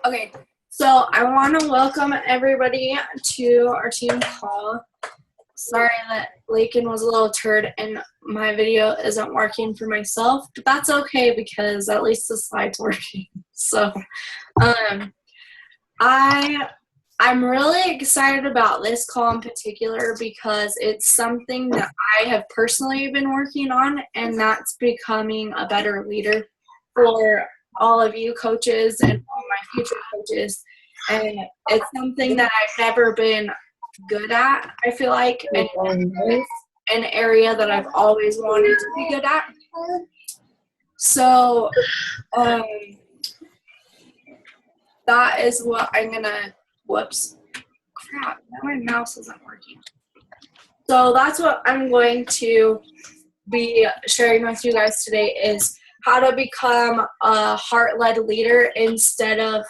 Okay, so I want to welcome everybody to our team call. Sorry that Lakin was a little turd and my video isn't working for myself, but that's okay because at least the slide's working. So, I'm really excited about this call in particular because it's something that I have personally been working on, and that's becoming a better leader for all of you coaches and all my future coaches. And it's something that I've never been good at, I feel like, and it's an area that I've always wanted to be good at. So that is what I'm gonna, whoops, crap, now my mouse isn't working. So that's what I'm going to be sharing with you guys today is how to become a heart-led leader instead of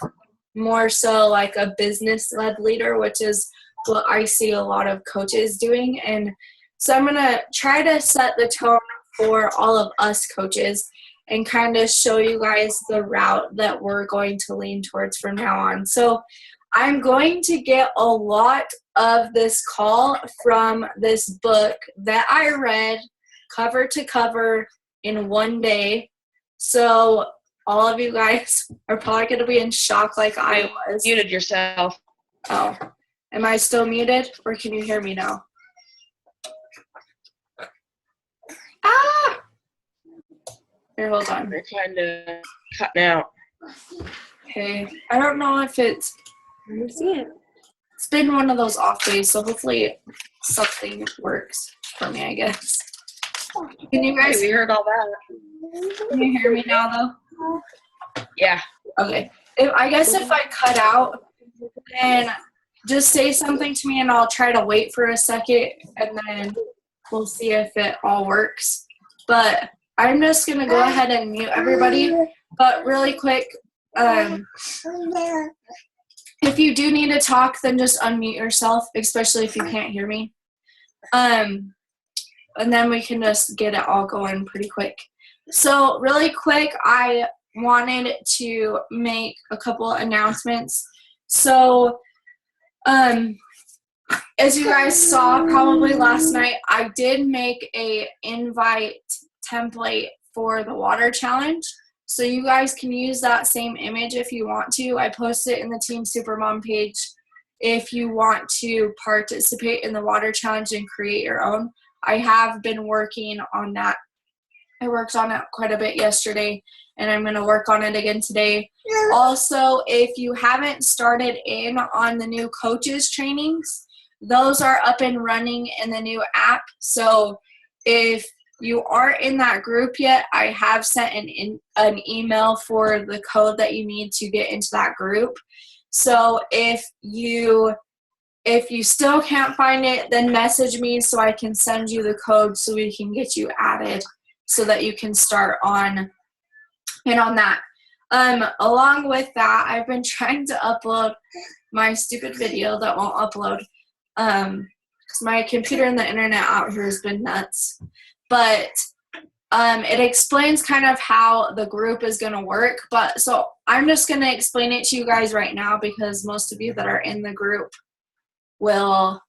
more so like a business-led leader, which is what I see a lot of coaches doing. And so I'm going to try to set the tone for all of us coaches and kind of show you guys the route that we're going to lean towards from now on. So I'm going to get a lot of this call from this book that I read cover to cover in one day. So all of you guys are probably going to be in shock like I was. Muted yourself. Oh, am I still muted or can you hear me now? Ah! Here, hold on. They're kind of cutting out. Okay, I don't know if it's been one of those off days, so hopefully something works for me, I guess. Can you guys? We heard all that. Can you hear me now, though? Yeah. Okay. I guess if I cut out, then just say something to me, and I'll try to wait for a second, and then we'll see if it all works. But I'm just gonna go ahead and mute everybody. But really quick, if you do need to talk, then just unmute yourself, especially if you can't hear me. And then we can just get it all going pretty quick. So really quick, I wanted to make a couple announcements. So as you guys saw probably last night, I did make a invite template for the water challenge. So you guys can use that same image if you want to. I posted it in the Team Supermom page if you want to participate in the water challenge and create your own. I have been working on that. I worked on it quite a bit yesterday, and I'm going to work on it again today. Also, if you haven't started in on the new coaches trainings, those are up and running in the new app. So if you aren't in that group yet, I have sent an email for the code that you need to get into that group. So if you still can't find it, then message me so I can send you the code so we can get you added so that you can start on that. Along with that, I've been trying to upload my stupid video that won't upload because my computer and the internet out here has been nuts. But it explains kind of how the group is going to work. But so I'm just going to explain it to you guys right now because most of you that are in the group will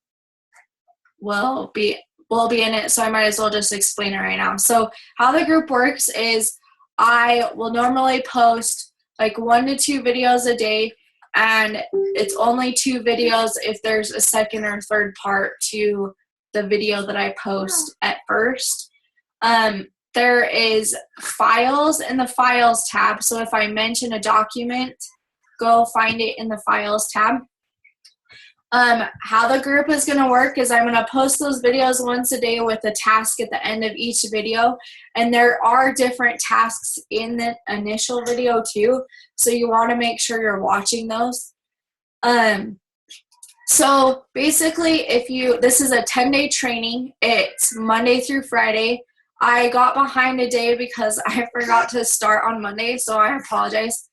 be in it, so I might as well just explain it right now. So how the group works is I will normally post like 1 to 2 videos a day, and it's only 2 videos if there's a second or third part to the video that I post at first. There is files in the files tab, so if I mention a document, go find it in the files tab. How the group is going to work is I'm going to post those videos once a day with a task at the end of each video, and there are different tasks in the initial video too, so you want to make sure you're watching those. So basically, this is a 10-day training. It's Monday through Friday. I got behind a day because I forgot to start on Monday, so I apologize.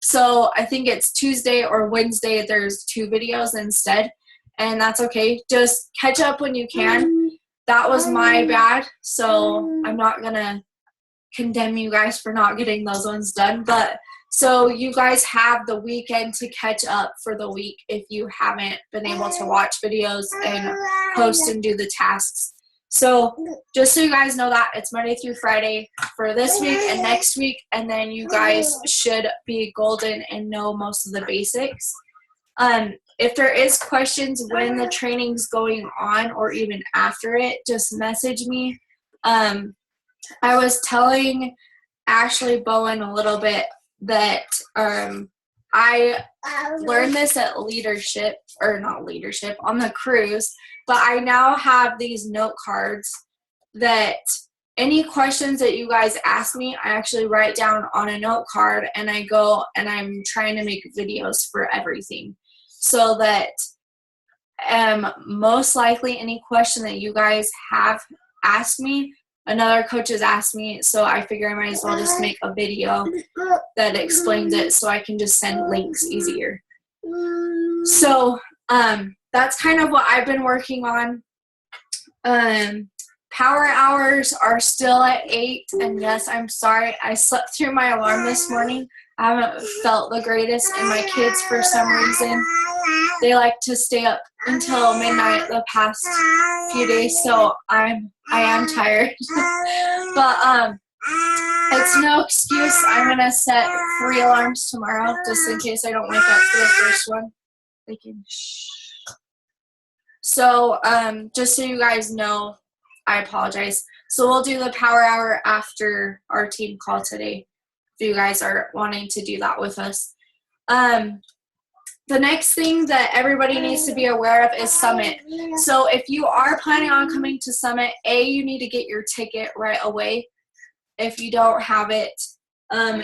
So I think it's Tuesday or Wednesday, there's 2 videos instead, and that's okay. Just catch up when you can. That was my bad, so I'm not going to condemn you guys for not getting those ones done. But So you guys have the weekend to catch up for the week if you haven't been able to watch videos and post and do the tasks. So just so you guys know that, it's Monday through Friday for this week and next week, and then you guys should be golden and know most of the basics. If there is questions when the training's going on or even after it, just message me. I was telling Ashley Bowen a little bit that I learned this at on the cruise, but I now have these note cards that any questions that you guys ask me, I actually write down on a note card, and I go and I'm trying to make videos for everything, so that most likely any question that you guys have asked me, another coach has asked me, so I figure I might as well just make a video that explains it so I can just send links easier. So that's kind of what I've been working on. Power hours are still at 8, and yes, I'm sorry, I slept through my alarm this morning. I haven't felt the greatest, and my kids, for some reason, they like to stay up until midnight the past few days, so I am tired. But it's no excuse. I'm gonna set 3 alarms tomorrow just in case I don't wake up for the first one. They can shh. So just so you guys know, I apologize. So we'll do the power hour after our team call today, if you guys are wanting to do that with us. The next thing that everybody needs to be aware of is Summit. So if you are planning on coming to Summit, you need to get your ticket right away if you don't have it.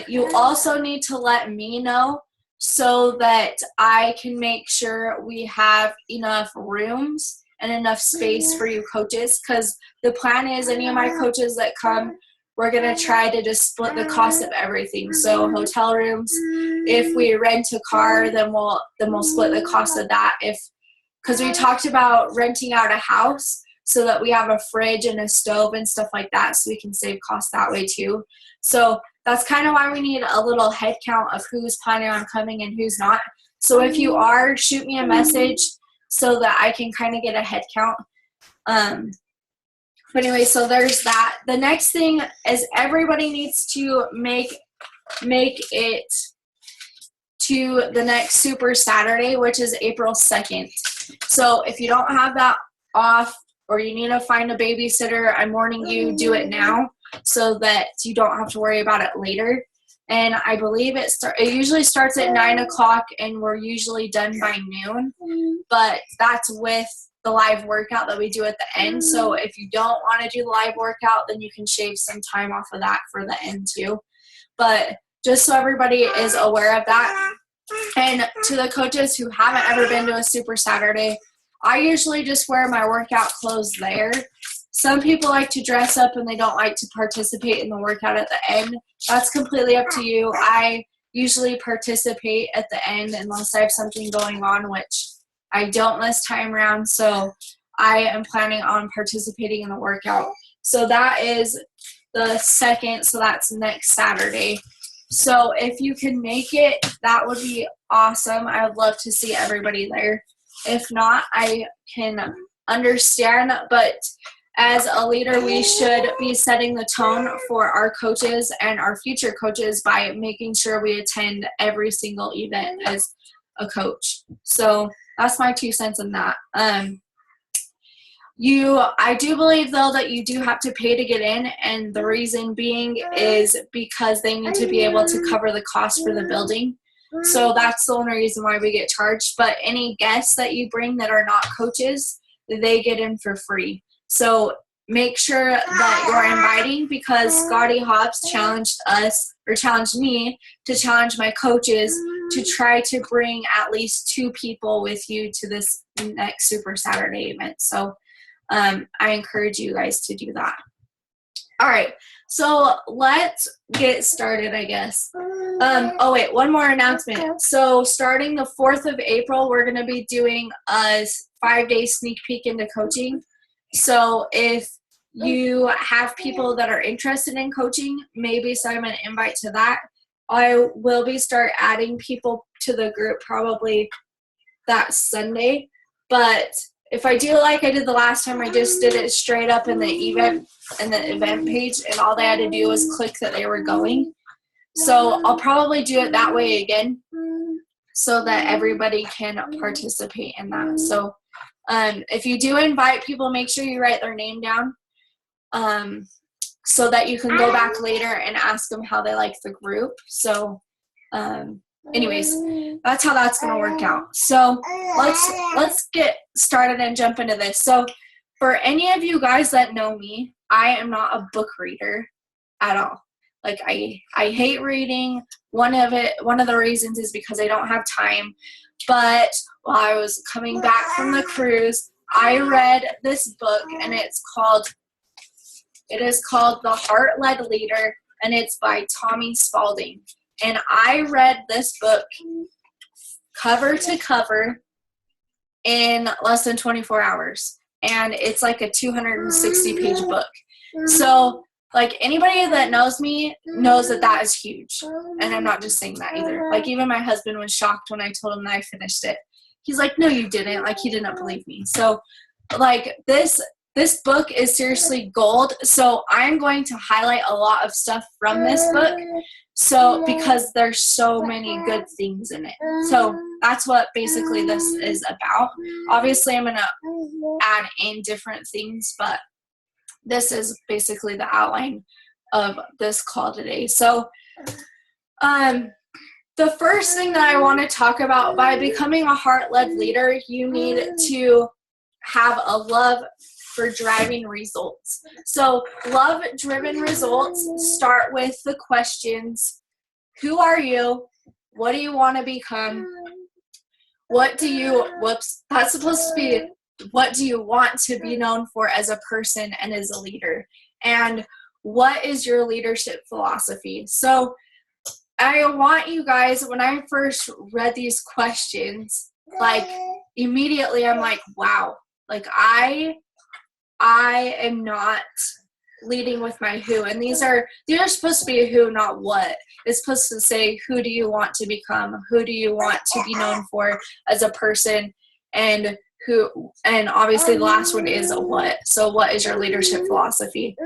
You also need to let me know so that I can make sure we have enough rooms and enough space for you coaches, because the plan is any of my coaches that come, we're going to try to just split the cost of everything. So hotel rooms, if we rent a car, then we'll split the cost of that. Because we talked about renting out a house so that we have a fridge and a stove and stuff like that, so we can save costs that way too. So that's kind of why we need a little head count of who's planning on coming and who's not. So if you are, shoot me a message so that I can kind of get a head count. But anyway, so there's that. The next thing is everybody needs to make it to the next Super Saturday, which is April 2nd. So if you don't have that off or you need to find a babysitter, I'm warning you, do it now so that you don't have to worry about it later. And I believe it usually starts at 9 o'clock, and we're usually done by noon. But that's with the live workout that we do at the end. So if you don't want to do the live workout, then you can shave some time off of that for the end too. But just so everybody is aware of that. And to the coaches who haven't ever been to a Super Saturday, I usually just wear my workout clothes there. Some people like to dress up and they don't like to participate in the workout at the end. That's completely up to you. I usually participate at the end unless I have something going on, which I don't this time around. So I am planning on participating in the workout. So that is the 2nd, so that's next Saturday. So if you can make it, that would be awesome. I would love to see everybody there. If not, I can understand, but as a leader, we should be setting the tone for our coaches and our future coaches by making sure we attend every single event as a coach. So that's my 2 cents on that. I do believe, though, that you do have to pay to get in, and the reason being is because they need to be able to cover the cost for the building. So that's the only reason why we get charged. But any guests that you bring that are not coaches, they get in for free. So make sure that you're inviting, because Scotty Hobbs challenged me to challenge my coaches to try to bring at least 2 people with you to this next Super Saturday event. So I encourage you guys to do that. All right, so let's get started, I guess. Oh, wait, one more announcement. So starting the 4th of April, we're going to be doing a 5-day sneak peek into coaching. So if you have people that are interested in coaching, maybe send them an invite to that. I will start adding people to the group probably that Sunday. But if I do like I did the last time, I just did it straight up in the event page, and all they had to do was click that they were going. So I'll probably do it that way again, so that everybody can participate in that. So if you do invite people, make sure you write their name down, so that you can go back later and ask them how they like the group. So anyways, that's how that's going to work out. So let's get started and jump into this. So for any of you guys that know me, I am not a book reader at all. Like I hate reading. One of the reasons is because I don't have time. But while I was coming back from the cruise, I read this book, and it is called The Heart-Led Leader, and it's by Tommy Spalding. And I read this book cover to cover in less than 24 hours. And it's like a 260-page book. So, like, anybody that knows me knows that is huge. And I'm not just saying that either. Like, even my husband was shocked when I told him that I finished it. He's like, no, you didn't. Like, he didn't believe me. So, like, this book is seriously gold. So I'm going to highlight a lot of stuff from this book. So, because there's so many good things in it. So that's what basically this is about. Obviously, I'm going to add in different things, but this is basically the outline of this call today. So, the first thing that I want to talk about, by becoming a heart-led leader, you need to have a love for driving results. So love-driven results start with the questions: who are you? What do you want to become? What do you want to be known for as a person and as a leader? And what is your leadership philosophy? So I want you guys, when I first read these questions, like, immediately I'm like, wow, like I am not leading with my who. And these are supposed to be a who, not what. It's supposed to say, who do you want to become? Who do you want to be known for as a person? And obviously the last one is a what. So what is your leadership philosophy?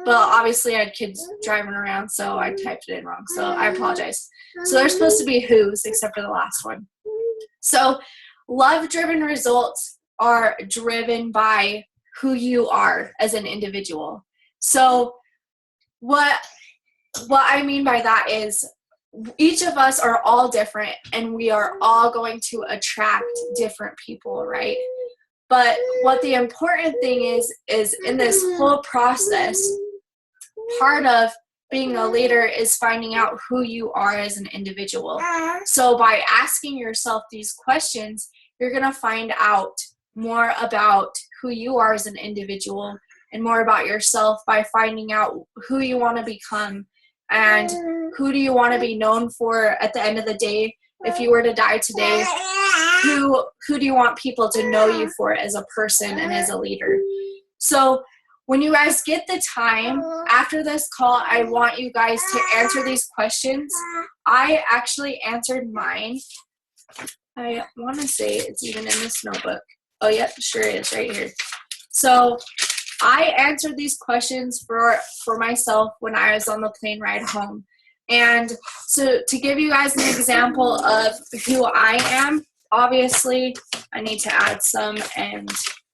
But obviously I had kids driving around, so I typed it in wrong. So I apologize. So they're supposed to be who's, except for the last one. So love-driven results are driven by who you are as an individual. So what I mean by that is, each of us are all different, and we are all going to attract different people, right? But what the important thing is in this whole process, part of being a leader is finding out who you are as an individual. So by asking yourself these questions, you're going to find out more about who you are as an individual, and more about yourself by finding out who you want to become, and who do you want to be known for at the end of the day. If you were to die today, who do you want people to know you for as a person and as a leader? So when you guys get the time after this call, I want you guys to answer these questions. I actually answered mine. I want to say it's even in this notebook. Oh, yep, sure is, right here. So I answered these questions for myself when I was on the plane ride home. And so to give you guys an example of who I am, obviously I need to add some,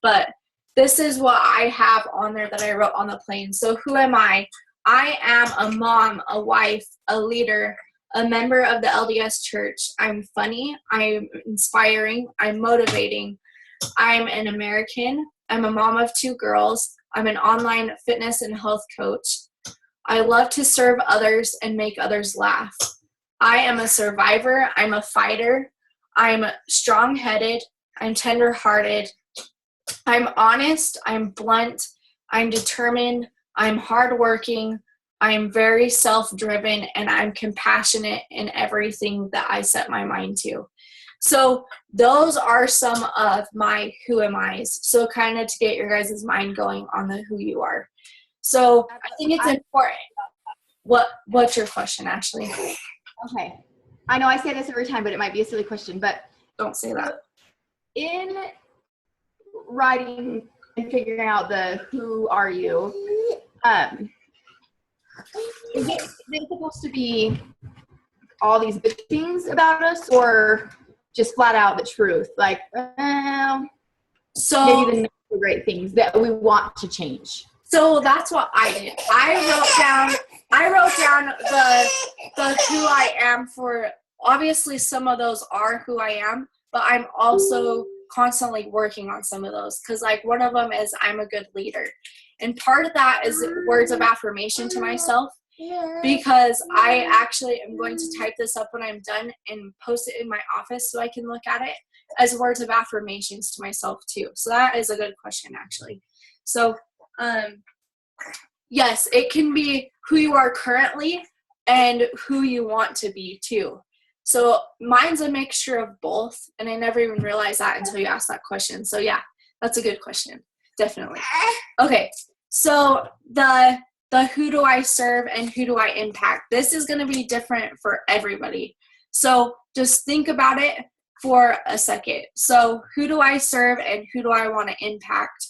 but this is what I have on there that I wrote on the plane. So who am I? I am a mom, a wife, a leader, a member of the LDS Church. I'm funny, I'm inspiring, I'm motivating, I'm an American, I'm a mom of 2 girls, I'm an online fitness and health coach. I love to serve others and make others laugh. I am a survivor, I'm a fighter, I'm strong-headed, I'm tender-hearted, I'm honest, I'm blunt, I'm determined, I'm hardworking, I'm very self-driven, and I'm compassionate in everything that I set my mind to. So those are some of my who am I's. So kind of to get your guys' mind going on the who you are. So I think it's important. what's your question, Ashley? Okay. I know I say this every time, but it might be a silly question, but Don't say that. in writing and figuring out the who are you, is it supposed to be all these good things about us, or just flat out the truth? Like, So maybe the not so great things that we want to change. So that's what I did. I wrote down the who I am for. Obviously, some of those are who I am, but I'm also constantly working on some of those, because like one of them is I'm a good leader, and part of that is words of affirmation to myself, because I actually am going to type this up when I'm done and post it in my office so I can look at it as words of affirmations to myself too. So that is a good question, actually. So yes, it can be who you are currently and who you want to be too. So mine's a mixture of both, and I never even realized that until you asked that question. So yeah, that's a good question. Definitely. Okay, so the who do I serve and who do I impact? This is going to be different for everybody. So just think about it for a second. So who do I serve and who do I want to impact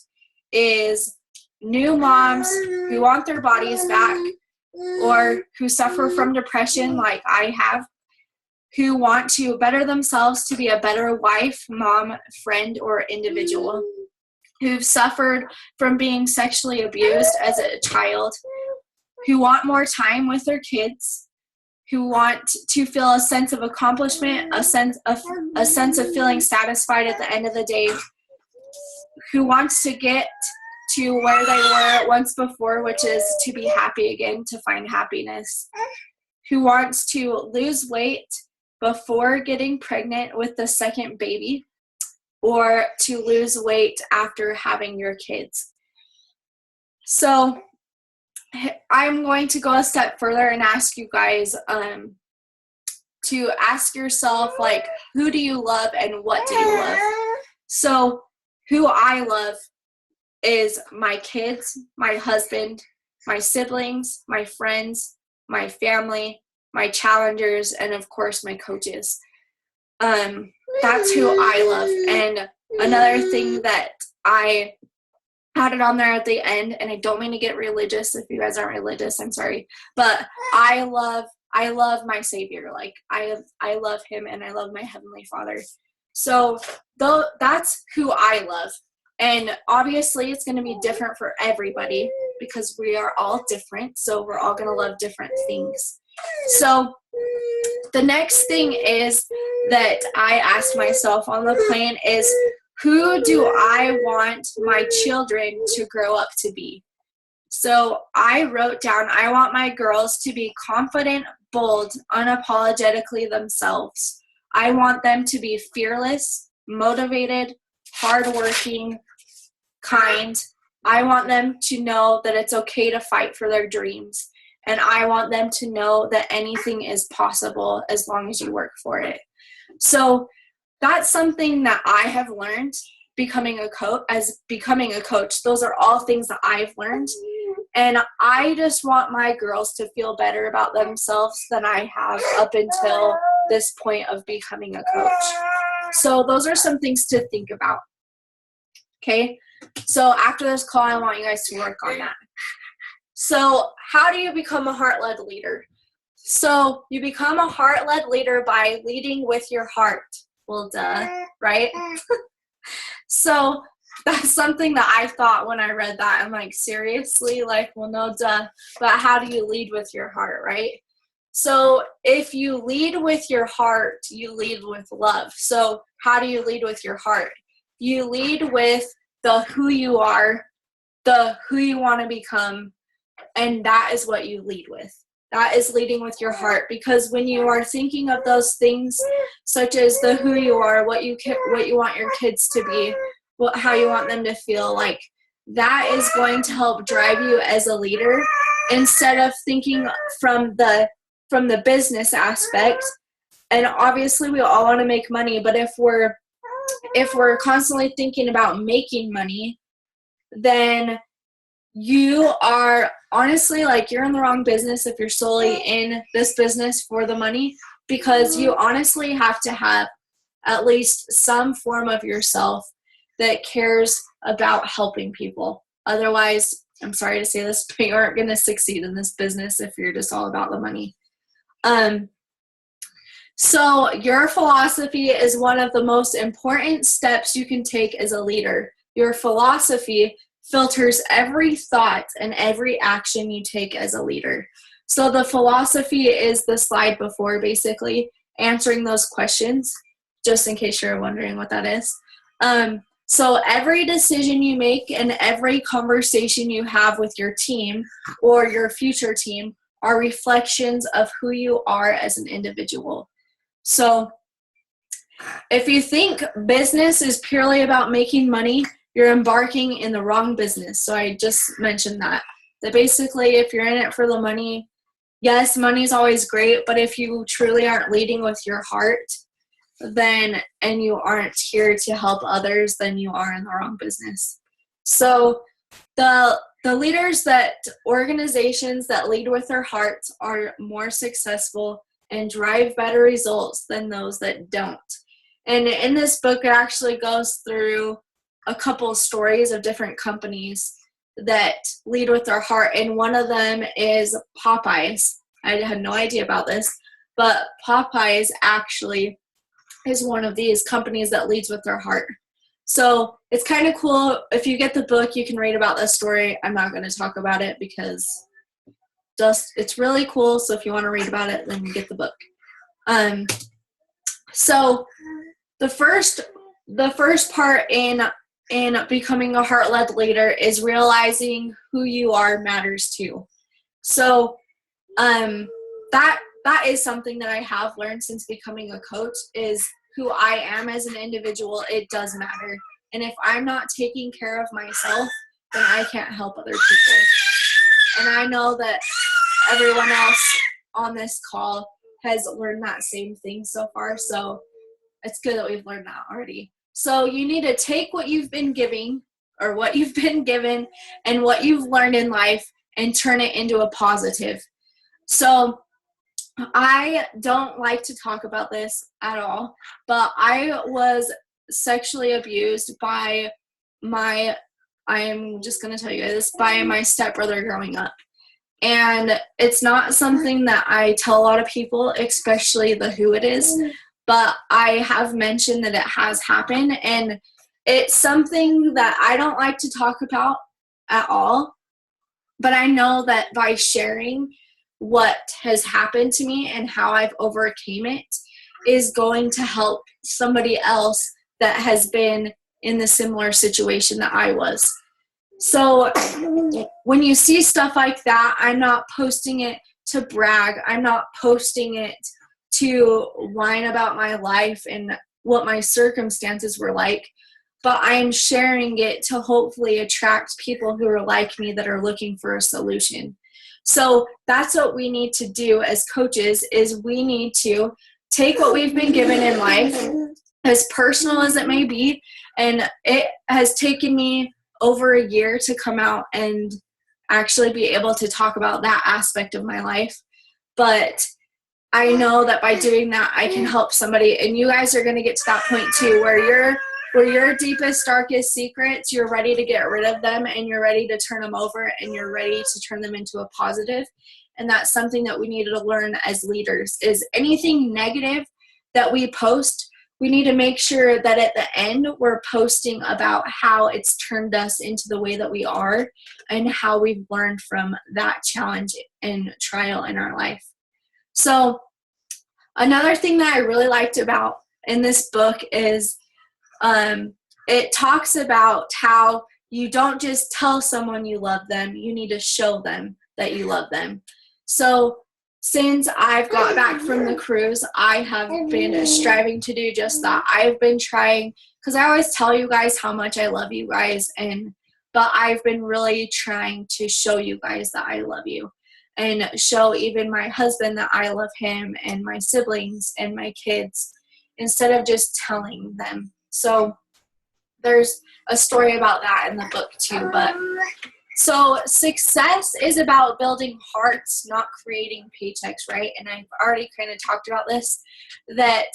is new moms who want their bodies back, or who suffer from depression like I have, who want to better themselves to be a better wife, mom, friend, or individual, who've suffered from being sexually abused as a child, who want more time with their kids, who want to feel a sense of accomplishment, a sense of feeling satisfied at the end of the day, who wants to get to where they were once before, which is to be happy again, to find happiness, who wants to lose weight before getting pregnant with the second baby, or to lose weight after having your kids. So I'm going to go a step further and ask you guys to ask yourself, like, who do you love and what do you love? So who I love is my kids, my husband, my siblings, my friends, my family, my challengers, and of course my coaches. That's who I love. And another thing that I had it on there at the end, and I don't mean to get religious. If you guys aren't religious, I'm sorry, but I love my Savior. Like I love him, and I love my Heavenly Father. So that's who I love. And obviously it's going to be different for everybody because we are all different. So we're all going to love different things. So the next thing is that I asked myself on the plane is, who do I want my children to grow up to be? So I wrote down, I want my girls to be confident, bold, unapologetically themselves. I want them to be fearless, motivated, hardworking, kind. I want them to know that it's okay to fight for their dreams. And I want them to know that anything is possible as long as you work for it. So that's something that I have learned becoming a coach. Those are all things that I've learned. And I just want my girls to feel better about themselves than I have up until this point of becoming a coach. So those are some things to think about. Okay? So after this call, I want you guys to work on that. So how do you become a heart-led leader? So you become a heart-led leader by leading with your heart. Well, duh, right? So that's something that I thought when I read that. I'm like, seriously? Like, well, no, duh. But how do you lead with your heart, right? So if you lead with your heart, you lead with love. So how do you lead with your heart? You lead with the who you are, the who you want to become, and that is what you lead with. That is leading with your heart, because when you are thinking of those things, such as the who you are, what you want your kids to be, how you want them to feel, like that is going to help drive you as a leader, instead of thinking from the business aspect. And obviously we all want to make money, but if we're constantly thinking about making money, then you are honestly, like, you're in the wrong business if you're solely in this business for the money, because you honestly have to have at least some form of yourself that cares about helping people. Otherwise, I'm sorry to say this, but you aren't going to succeed in this business if you're just all about the money. So your philosophy is one of the most important steps you can take as a leader. Your philosophy filters every thought and every action you take as a leader. So the philosophy is the slide before, basically answering those questions, just in case you're wondering what that is. So every decision you make and every conversation you have with your team or your future team are reflections of who you are as an individual. So if you think business is purely about making money, you're embarking in the wrong business. So I just mentioned that basically if you're in it for the money, yes, money is always great, but if you truly aren't leading with your heart, then, and you aren't here to help others, then you are in the wrong business. So the organizations that lead with their hearts are more successful and drive better results than those that don't. And in this book, it actually goes through a couple of stories of different companies that lead with their heart. And one of them is Popeyes. I had no idea about this, but Popeyes actually is one of these companies that leads with their heart. So it's kind of cool. If you get the book, you can read about this story. I'm not going to talk about it because it's really cool. So if you want to read about it, then you get the book. So the first part in becoming a heart-led leader is realizing who you are matters too. So that is something that I have learned since becoming a coach, is who I am as an individual. It does matter. And if I'm not taking care of myself, then I can't help other people. And I know that everyone else on this call has learned that same thing so far. So it's good that we've learned that already. So you need to take what you've been given and what you've learned in life and turn it into a positive. So I don't like to talk about this at all, but I was sexually abused by I'm just going to tell you this, by my stepbrother growing up. And it's not something that I tell a lot of people, especially who it is, but I have mentioned that it has happened, and it's something that I don't like to talk about at all. But I know that by sharing what has happened to me and how I've overcame it is going to help somebody else that has been in the similar situation that I was. So when you see stuff like that, I'm not posting it to brag. I'm not posting it to whine about my life and what my circumstances were like, but I'm sharing it to hopefully attract people who are like me that are looking for a solution. So that's what we need to do as coaches, is we need to take what we've been given in life, as personal as it may be, and it has taken me over a year to come out and actually be able to talk about that aspect of my life. But I know that by doing that, I can help somebody, and you guys are going to get to that point too, where your deepest, darkest secrets, you're ready to get rid of them, and you're ready to turn them over, and you're ready to turn them into a positive. And that's something that we need to learn as leaders, is anything negative that we post, we need to make sure that at the end we're posting about how it's turned us into the way that we are and how we've learned from that challenge and trial in our life. So another thing that I really liked about in this book is it talks about how you don't just tell someone you love them, you need to show them that you love them. So since I've got back from the cruise, I have been striving to do just that. I've been trying, because I always tell you guys how much I love you guys, but I've been really trying to show you guys that I love you, and show even my husband that I love him, and my siblings and my kids, instead of just telling them. So there's a story about that in the book too. But So success is about building hearts, not creating paychecks, right? And I've already kind of talked about this, that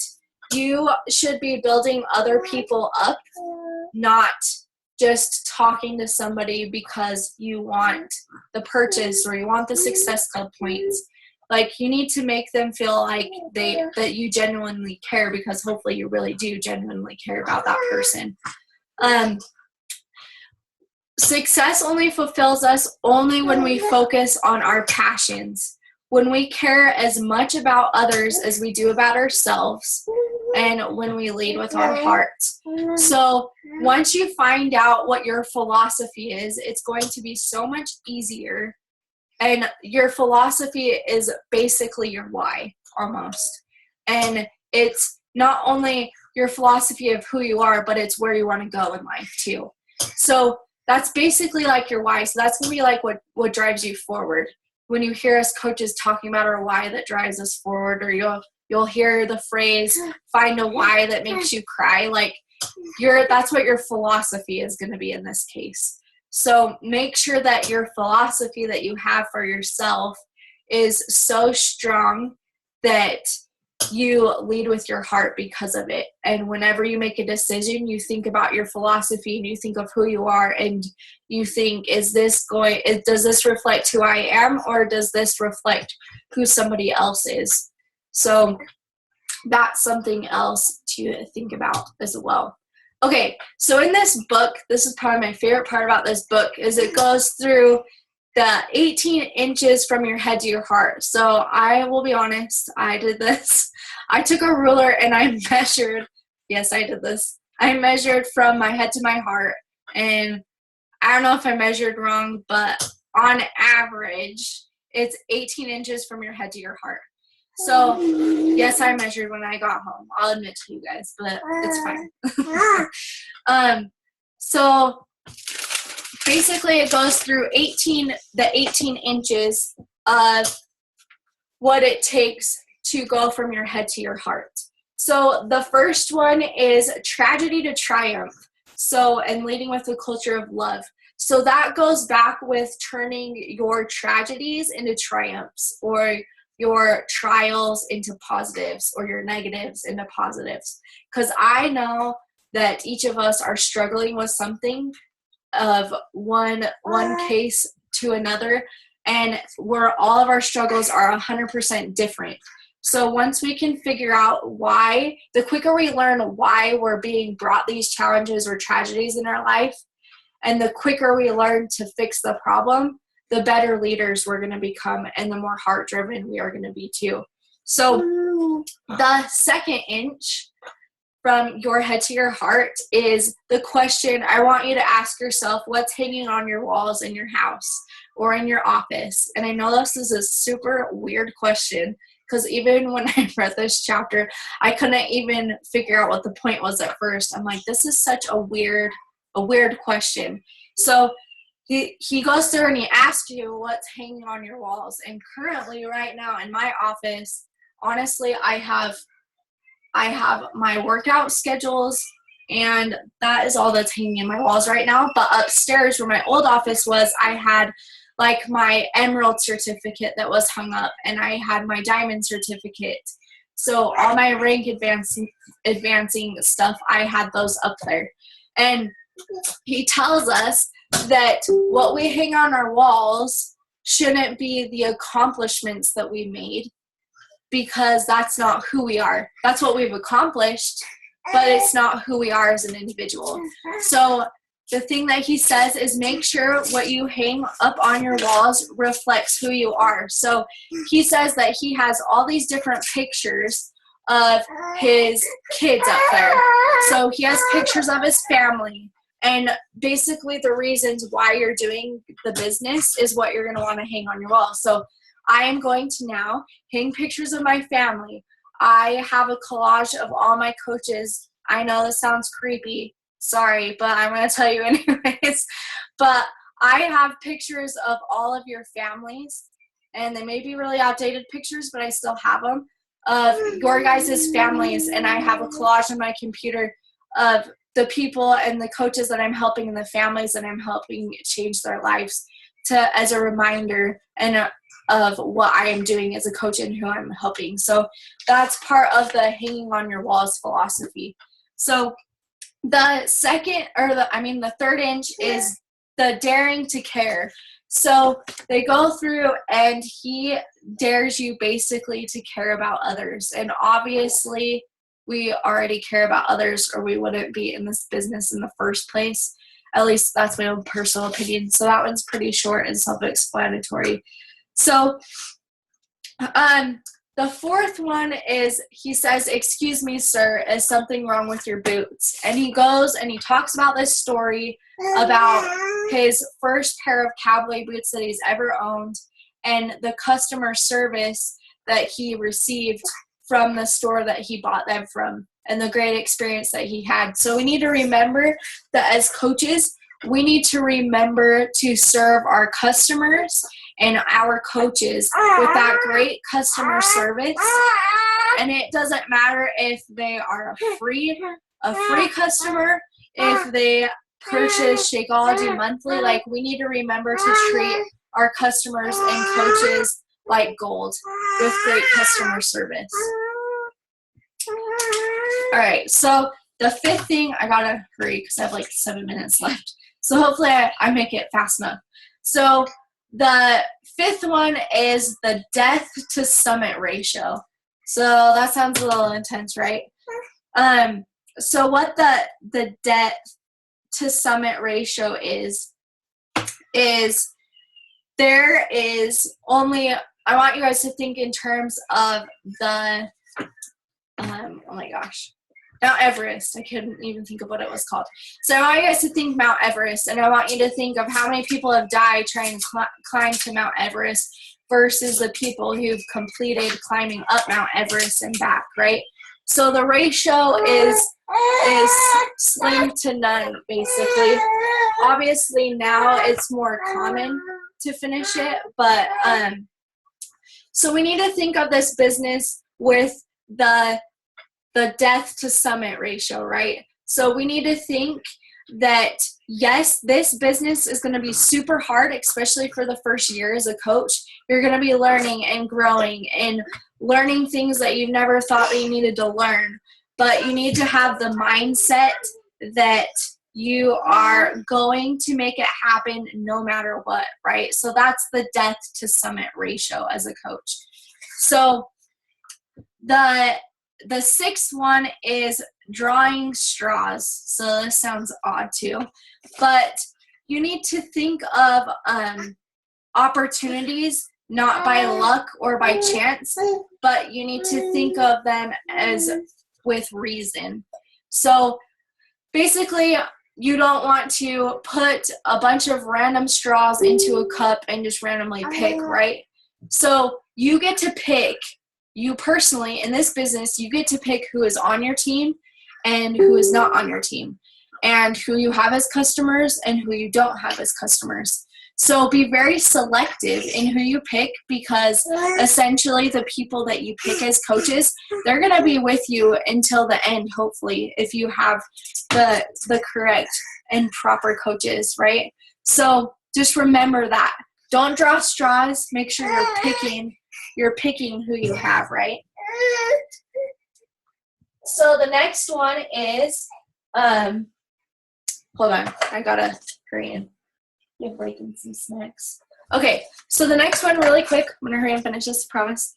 you should be building other people up, not just talking to somebody because you want the purchase or you want the Success Club points. Like, you need to make them feel like that you genuinely care, because hopefully you really do genuinely care about that person. Success only fulfills us only when we focus on our passions, when we care as much about others as we do about ourselves, and when we lead with our hearts. So once you find out what your philosophy is, it's going to be so much easier. And your philosophy is basically your why, almost. And it's not only your philosophy of who you are, but it's where you want to go in life too. So that's basically like your why. So that's going to be like what drives you forward. When you hear us coaches talking about our why that drives us forward, or you'll hear the phrase, find a why that makes you cry, like that's what your philosophy is going to be in this case. So make sure that your philosophy that you have for yourself is so strong that you lead with your heart because of it. And whenever you make a decision, you think about your philosophy and you think of who you are, and you think, does this reflect who I am, or does this reflect who somebody else is? So that's something else to think about as well. Okay, so in this book, this is probably my favorite part about this book, is it goes through the 18 inches from your head to your heart. So I will be honest, I did this. I took a ruler and I measured, yes, I did this. I measured from my head to my heart, and I don't know if I measured wrong, but on average, it's 18 inches from your head to your heart. So, yes, I measured when I got home. I'll admit to you guys, but it's fine. So, basically, it goes through the 18 inches of what it takes to go from your head to your heart. So, the first one is tragedy to triumph. So, and leading with a culture of love. So, that goes back with turning your tragedies into triumphs, or your trials into positives, or your negatives into positives. Because I know that each of us are struggling with something, of one case to another, and where all of our struggles are 100% different. So once we can figure out why, the quicker we learn why we're being brought these challenges or tragedies in our life, and the quicker we learn to fix the problem, the better leaders we're going to become, and the more heart-driven we are going to be too. So the second inch from your head to your heart is the question I want you to ask yourself: what's hanging on your walls in your house or in your office? And I know this is a super weird question, because even when I read this chapter, I couldn't even figure out what the point was at first. I'm like, this is such a weird question. So he goes through and he asks you what's hanging on your walls. And currently, right now in my office, honestly, I have my workout schedules, and that is all that's hanging in my walls right now. But upstairs, where my old office was, I had like my emerald certificate that was hung up, and I had my diamond certificate. So all my rank advancing stuff, I had those up there. And he tells us that what we hang on our walls shouldn't be the accomplishments that we made, because that's not who we are. That's what we've accomplished, but it's not who we are as an individual. So the thing that he says is, make sure what you hang up on your walls reflects who you are. So he says that he has all these different pictures of his kids up there. So he has pictures of his family. And basically the reasons why you're doing the business is what you're going to want to hang on your wall. So I am going to now hang pictures of my family. I have a collage of all my coaches. I know this sounds creepy. Sorry, but I'm going to tell you anyways. But I have pictures of all of your families, and they may be really outdated pictures, but I still have them, of your guys' families. And I have a collage on my computer of the people and the coaches that I'm helping and the families that I'm helping change their lives. as a reminder and of what I am doing as a coach and who I'm helping. So that's part of the hanging on your walls philosophy. So the third inch is the daring to care. So they go through and he dares you basically to care about others. And obviously we already care about others or we wouldn't be in this business in the first place. At least that's my own personal opinion. So that one's pretty short and self-explanatory. So the fourth one is, he says, "Excuse me, sir, is something wrong with your boots?" And he goes and he talks about this story about his first pair of cowboy boots that he's ever owned and the customer service that he received from the store that he bought them from and the great experience that he had. So we need to remember that as coaches, we need to remember to serve our customers and our coaches with that great customer service. And it doesn't matter if they are a free customer, if they purchase Shakeology monthly. Like, we need to remember to treat our customers and coaches like gold with great customer service. All right, so the fifth thing, I gotta hurry because I have like 7 minutes left. So hopefully I make it fast enough. So the fifth one is the death to summit ratio. So that sounds a little intense, right? So what the death to summit ratio is there is only, I want you guys to think in terms of the, oh my gosh, Mount Everest. I couldn't even think of what it was called. So I want you guys to think Mount Everest, and I want you to think of how many people have died trying to climb to Mount Everest versus the people who've completed climbing up Mount Everest and back, right? So the ratio is slim to none, basically. Obviously now it's more common to finish it, but so we need to think of this business with the death to summit ratio, right? So we need to think that, yes, this business is going to be super hard, especially for the first year as a coach. You're going to be learning and growing and learning things that you've never thought that you needed to learn. But you need to have the mindset that you are going to make it happen no matter what, right? So that's the death to summit ratio as a coach. So the sixth one is drawing straws. So this sounds odd too, but you need to think of opportunities not by luck or by chance, but you need to think of them as with reason. So basically, you don't want to put a bunch of random straws into a cup and just randomly pick, right? So you get to pick. You personally, in this business, you get to pick who is on your team and who is not on your team, and who you have as customers and who you don't have as customers. So be very selective in who you pick, because essentially the people that you pick as coaches, they're going to be with you until the end, hopefully, if you have the correct and proper coaches, right? So just remember that. Don't draw straws. Make sure you're picking who you have, right? So the next one is, hold on, I gotta hurry in. You're breaking some snacks. Okay, so the next one, really quick, I'm gonna hurry and finish this, promise,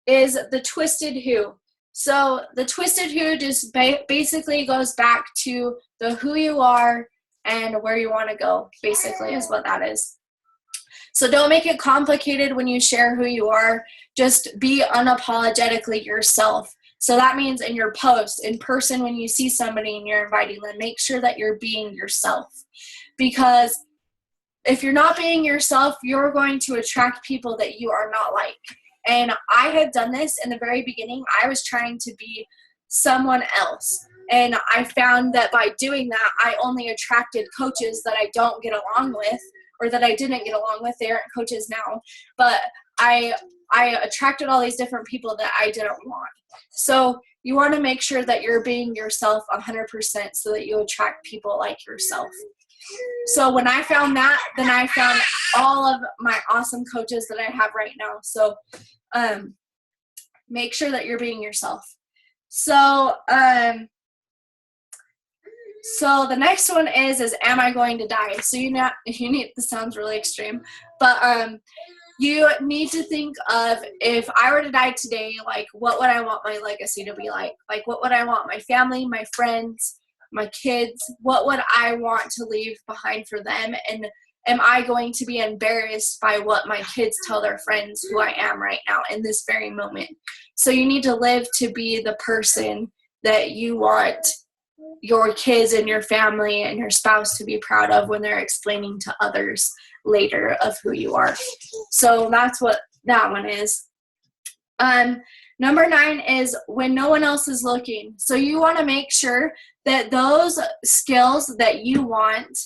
is the twisted who. So the twisted who just basically goes back to the who you are and where you want to go, basically, is what that is. So don't make it complicated when you share who you are. Just be unapologetically yourself. So that means in your posts, in person, when you see somebody and you're inviting them, make sure that you're being yourself. Because if you're not being yourself, you're going to attract people that you are not like. And I had done this in the very beginning. I was trying to be someone else. And I found that by doing that, I only attracted coaches that I don't get along with, or that I didn't get along with. They aren't coaches now. But I attracted all these different people that I didn't want. So you want to make sure that you're being yourself 100% so that you attract people like yourself. So when I found that, then I found all of my awesome coaches that I have right now. So make sure that you're being yourself. So so the next one is am I going to die? So you need, this sounds really extreme, but you need to think of, if I were to die today, like, what would I want my legacy to be like? Like, what would I want my family, my friends, my kids, what would I want to leave behind for them? And am I going to be embarrassed by what my kids tell their friends who I am right now in this very moment? So you need to live to be the person that you want your kids and your family and your spouse to be proud of when they're explaining to others later of who you are. So that's what that one is. Number 9 is when no one else is looking. So you want to make sure that those skills that you want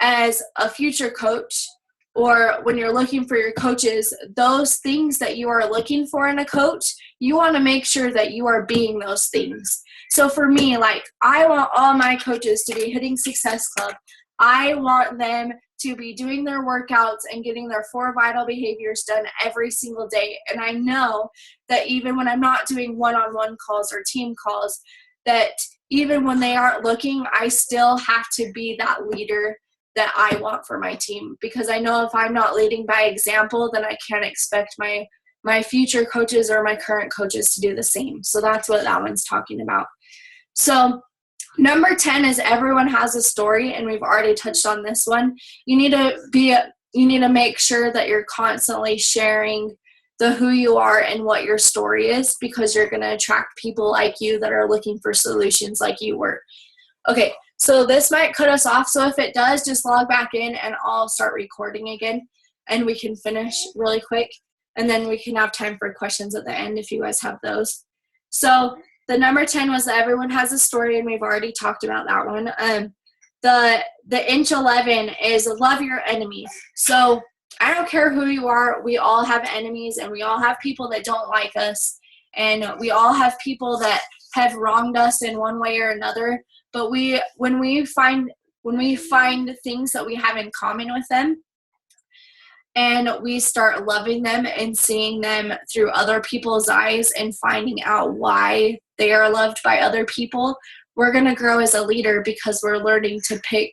as a future coach, or when you're looking for your coaches, those things that you are looking for in a coach, you want to make sure that you are being those things. So for me, like, I want all my coaches to be hitting Success Club. I want them to be doing their workouts and getting their 4 vital behaviors done every single day. And I know that even when I'm not doing one-on-one calls or team calls, that even when they aren't looking, I still have to be that leader that I want for my team, because I know if I'm not leading by example, then I can't expect my future coaches or my current coaches to do the same. So that's what that one's talking about. So number 10 is everyone has a story, and we've already touched on this one. You need to make sure that you're constantly sharing the who you are and what your story is, because you're going to attract people like you that are looking for solutions like you were. Okay, so this might cut us off. So if it does, just log back in and I'll start recording again, and we can finish really quick, and then we can have time for questions at the end if you guys have those. So the number 10 was that everyone has a story, and we've already talked about that one. The inch 11 is love your enemy. So I don't care who you are. We all have enemies, and we all have people that don't like us, and we all have people that have wronged us in one way or another. But when we find things that we have in common with them, and we start loving them and seeing them through other people's eyes and finding out why they are loved by other people, we're going to grow as a leader, because we're learning to pick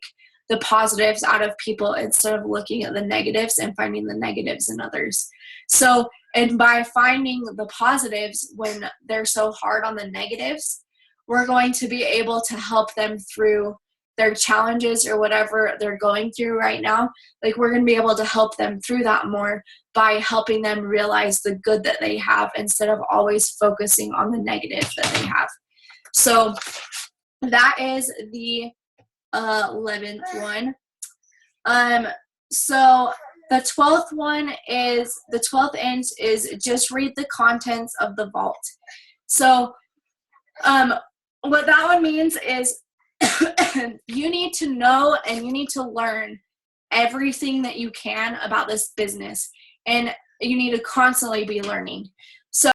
the positives out of people instead of looking at the negatives and finding the negatives in others. So, and by finding the positives when they're so hard on the negatives, we're going to be able to help them through their challenges or whatever they're going through right now. Like, we're going to be able to help them through that more by helping them realize the good that they have instead of always focusing on the negative that they have. So that is the 11th one. So the 12th one is, the 12th inch is just read the contents of the vault. So what that one means is you need to know and you need to learn everything that you can about this business, and you need to constantly be learning.